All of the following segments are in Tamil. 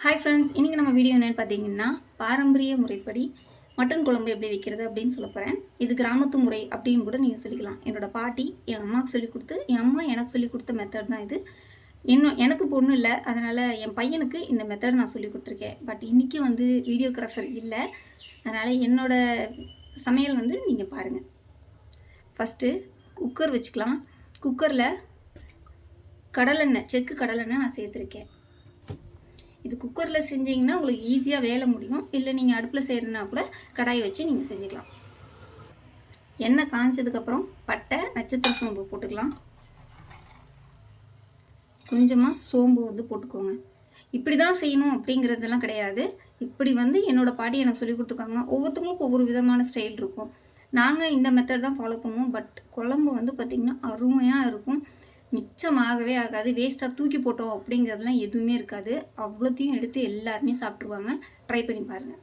ஹாய் ஃப்ரெண்ட்ஸ், இன்றைக்கி நம்ம வீடியோ என்னென்னு பார்த்தீங்கன்னா பாரம்பரிய முறைப்படி மட்டன் குழம்பு எப்படி வைக்கிறது அப்படின்னு சொல்ல போகிறேன். இது கிராமத்து முறை அப்படின்னு கூட நீங்கள் சொல்லிக்கலாம். என்னோடய பாட்டி என் அம்மாவுக்கு சொல்லிக் கொடுத்து, என் அம்மா எனக்கு சொல்லிக் கொடுத்த மெத்தட் தான் இது. எனக்கு பொண்ணு இல்லை, அதனால் என் பையனுக்கு இந்த மெத்தட் நான் சொல்லி கொடுத்துருக்கேன். பட் இன்றைக்கி வீடியோகிராஃபர் இல்லை, அதனால் என்னோடய சமையல் நீங்கள் பாருங்கள். ஃபஸ்ட்டு குக்கர் வச்சுக்கலாம். குக்கரில் கடலெண்ணெய், செக்கு கடலெண்ணெய் நான் சேர்த்துருக்கேன். இது குக்கரில் செஞ்சிங்கன்னா உங்களுக்கு ஈஸியாக வேலை முடியும். இல்லை நீங்கள் அடுப்பில் செய்கிறதுனா கூட கடாயை வச்சு நீங்கள் செஞ்சுக்கலாம். எண்ணெய் காய்ச்சதுக்கப்புறம் பட்டை, நட்சத்திர சோம்பு போட்டுக்கலாம். கொஞ்சமாக சோம்பு போட்டுக்கோங்க. இப்படி தான் செய்யணும் அப்படிங்கிறதெல்லாம் கிடையாது. இப்படி என்னோடய பாட்டி எனக்கு சொல்லி கொடுத்துருக்காங்க. ஒவ்வொருத்தவங்களுக்கும் ஒவ்வொரு விதமான ஸ்டைல் இருக்கும். நாங்கள் இந்த மெத்தட் தான் ஃபாலோ பண்ணுவோம். பட் குழம்பு பார்த்திங்கன்னா அருமையாக இருக்கும். மிச்சமாகவே ஆகாது. வேஸ்ட்டாக தூக்கி போட்டோம் அப்படிங்கிறதுலாம் எதுவுமே இருக்காது. அவ்வளோத்தையும் எடுத்து எல்லாருமே சாப்பிட்ருவாங்க. ட்ரை பண்ணி பாருங்கள்.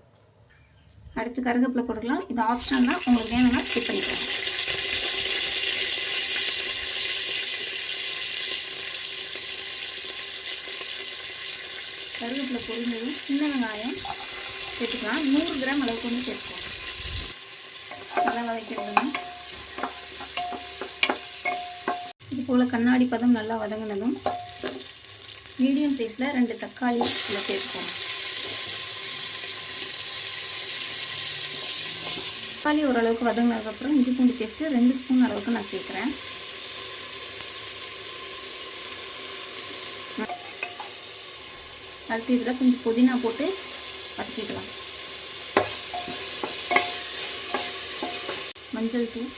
அடுத்து கருவேப்பிலை போட்டுக்கலாம். இது ஆப்ஷன் தான், உங்களுக்கு வேணும்னா ஸ்கிப் பண்ணிக்கலாம். கருவேப்பிலை பொரிஞ்சதும் சின்ன வெங்காயம் சேர்த்துக்கலாம். 100 கிராம் அளவுக்கு சேர்த்துக்கலாம். நல்லா வதக்கிடுங்க. போல் கண்ணாடி பதம் நல்லா வதங்கினதும் மீடியம் சைஸில் 2 தக்காளி இதில் சேர்த்துக்கோங்க. தக்காளி ஓரளவுக்கு வதங்கினதுக்கப்புறம் இஞ்சி பூண்டு பேஸ்ட்டு 2 ஸ்பூன் அளவுக்கு நான் சேர்க்குறேன். அடுத்து இதில் கொஞ்சம் புதினா போட்டு வதக்கிக்கலாம். மஞ்சள் தூள்,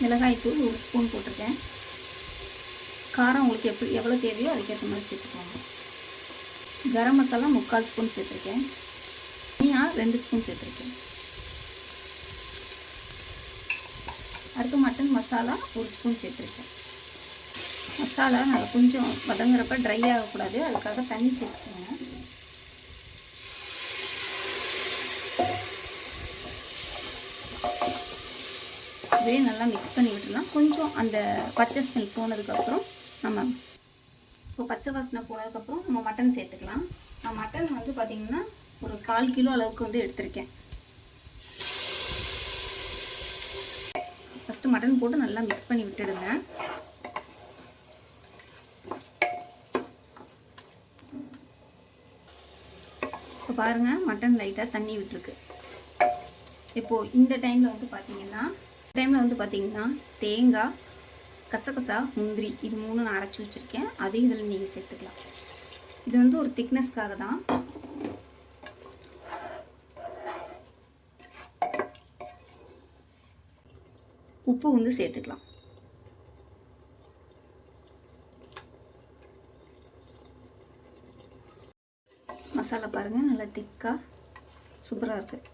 மிளகாய்த்தூள் 1 ஸ்பூன் போட்டிருக்கேன். காரம் உங்களுக்கு எவ்வளோ தேவையோ அதுக்கேற்ற மாதிரி சேர்த்துக்கோங்க. கரம் மசாலா 3/4 ஸ்பூன் சேர்த்துருக்கேன். தனியா 2 ஸ்பூன் சேர்த்துருக்கேன். அடுத்து மட்டன் மசாலா 1 ஸ்பூன் சேர்த்துருக்கேன். மசாலா நல்லா கொஞ்சம் வதங்குறப்ப ட்ரை ஆகக்கூடாது, அதுக்காக தண்ணி சேர்த்துக்கோங்க. இதே நல்லா மிக்ஸ் பண்ணி விட்டுலாம். கொஞ்சம் அந்த பச்சை ஸ்மெல் போனதுக்கப்புறம் இப்போ பச்சை வாசனை போனதுக்கப்புறம் நம்ம மட்டன் சேர்த்துக்கலாம். நான் மட்டன் பார்த்திங்கன்னா ஒரு 1/4 கிலோ அளவுக்கு எடுத்திருக்கேன். ஃபஸ்ட்டு மட்டன் போட்டு நல்லா மிக்ஸ் பண்ணி விட்டுடுங்க. இப்போ பாருங்கள், மட்டன் லைட்டாக தண்ணி விட்டுருக்கு. இப்போது இந்த டைமில் பார்த்திங்கன்னா தேங்காய், கசகசா, முந்திரி இது 3 நான் அரைச்சி வச்சுருக்கேன். அதையும் இதில் நீங்கள் சேர்த்துக்கலாம். இது ஒரு திக்னஸ்க்காக தான். உப்பு சேர்த்துக்கலாம். மசாலா பாருங்கள், நல்லா திக்காக சூப்பராக இருக்குது.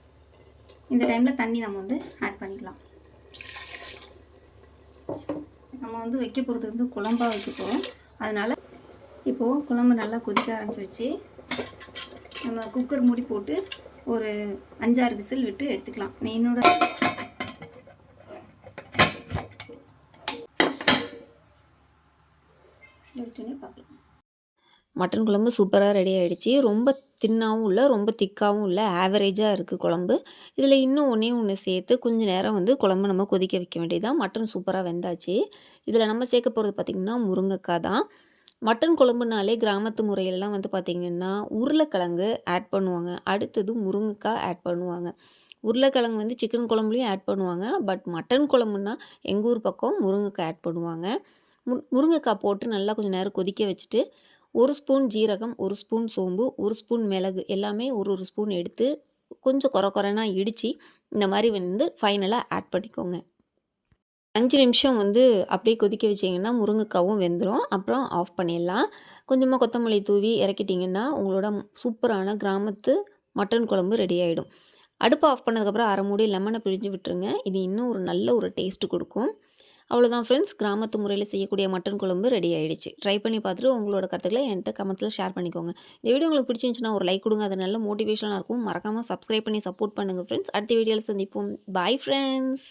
இந்த டைமில் தண்ணி நம்ம ஆட் பண்ணிக்கலாம். நம்ம வைக்க போகிறது குழம்பாக வைக்க போகிறோம். அதனால் இப்போது குழம்பு நல்லா கொதிக்க ஆரம்பிச்சிருச்சு. நம்ம குக்கர் மூடி போட்டு ஒரு 5-6 விசில் விட்டு எடுத்துக்கலாம். என்னோட பார்க்கலாம். மட்டன் குழம்பு சூப்பராக ரெடி ஆகிடுச்சு. ரொம்ப தின்னாகவும் இல்லை, ரொம்ப திக்காகவும் இல்லை, ஆவரேஜாக இருக்குது குழம்பு. இதில் இன்னும் ஒன்று சேர்த்து கொஞ்சம் நேரம் குழம்பு நம்ம கொதிக்க வைக்க வேண்டியதுதான். மட்டன் சூப்பராக வெந்தாச்சு. இதில் நம்ம சேர்க்க போகிறது பார்த்திங்கன்னா முருங்கைக்காய் தான். மட்டன் குழம்புனாலே கிராமத்து முறையிலலாம் பார்த்திங்கன்னா உருளைக்கிழங்கு ஆட் பண்ணுவாங்க. அடுத்தது முருங்கைக்காய் ஆட் பண்ணுவாங்க. உருளைக்கிழங்கு சிக்கன் குழம்புலையும் ஆட் பண்ணுவாங்க. பட் மட்டன் குழம்புனா எங்கள் ஊர் பக்கம் முருங்கைக்காய் ஆட் பண்ணுவாங்க. முருங்கைக்காய் போட்டு நல்லா கொஞ்சம் நேரம் கொதிக்க வச்சுட்டு 1 ஸ்பூன் ஜீரகம், 1 ஸ்பூன் சோம்பு, 1 ஸ்பூன் மிளகு எல்லாமே ஒரு ஸ்பூன் எடுத்து கொஞ்சம் கொரனா இடித்து இந்த மாதிரி ஃபைனலாக ஆட் பண்ணிக்கோங்க. 5 நிமிஷம் அப்படியே கொதிக்க வச்சிங்கன்னா முருங்கைக்காவும் வெந்துடும். அப்புறம் ஆஃப் பண்ணிடலாம். கொஞ்சமாக கொத்தமல்லி தூவி இறக்கிட்டிங்கன்னா உங்களோட சூப்பரான கிராமத்து மட்டன் குழம்பு ரெடி ஆகிடும். அடுப்பை ஆஃப் பண்ணதுக்கப்புறம் அரை மூடி லெமனை பிழிஞ்சு விட்டுருங்க. இது இன்னும் நல்ல ஒரு டேஸ்ட்டு கொடுக்கும். அவ்வளோதான் ஃப்ரெண்ட்ஸ், கிராமத்து முறையில் செய்யக்கூடிய மட்டன் குழம்பு ரெடி ஆகிடுச்சு. ட்ரை பண்ணி பார்த்துட்டு உங்களோட கருத்துக்களை என்கிட்ட கமெண்ட்ஸில் ஷேர் பண்ணிக்கோங்க. இந்த வீடியோ உங்களுக்கு பிடிச்சிருந்துச்சுன்னா ஒரு லைக் கொடுங்க, அது நல்ல மோட்டிவேஷனாக இருக்கும். மறக்காமல் சப்ஸ்கிரைப் பண்ணி சப்போர்ட் பண்ணுங்கள் ஃப்ரெண்ட்ஸ். அடுத்த வீடியோவில் சந்திப்போம். Bye friends.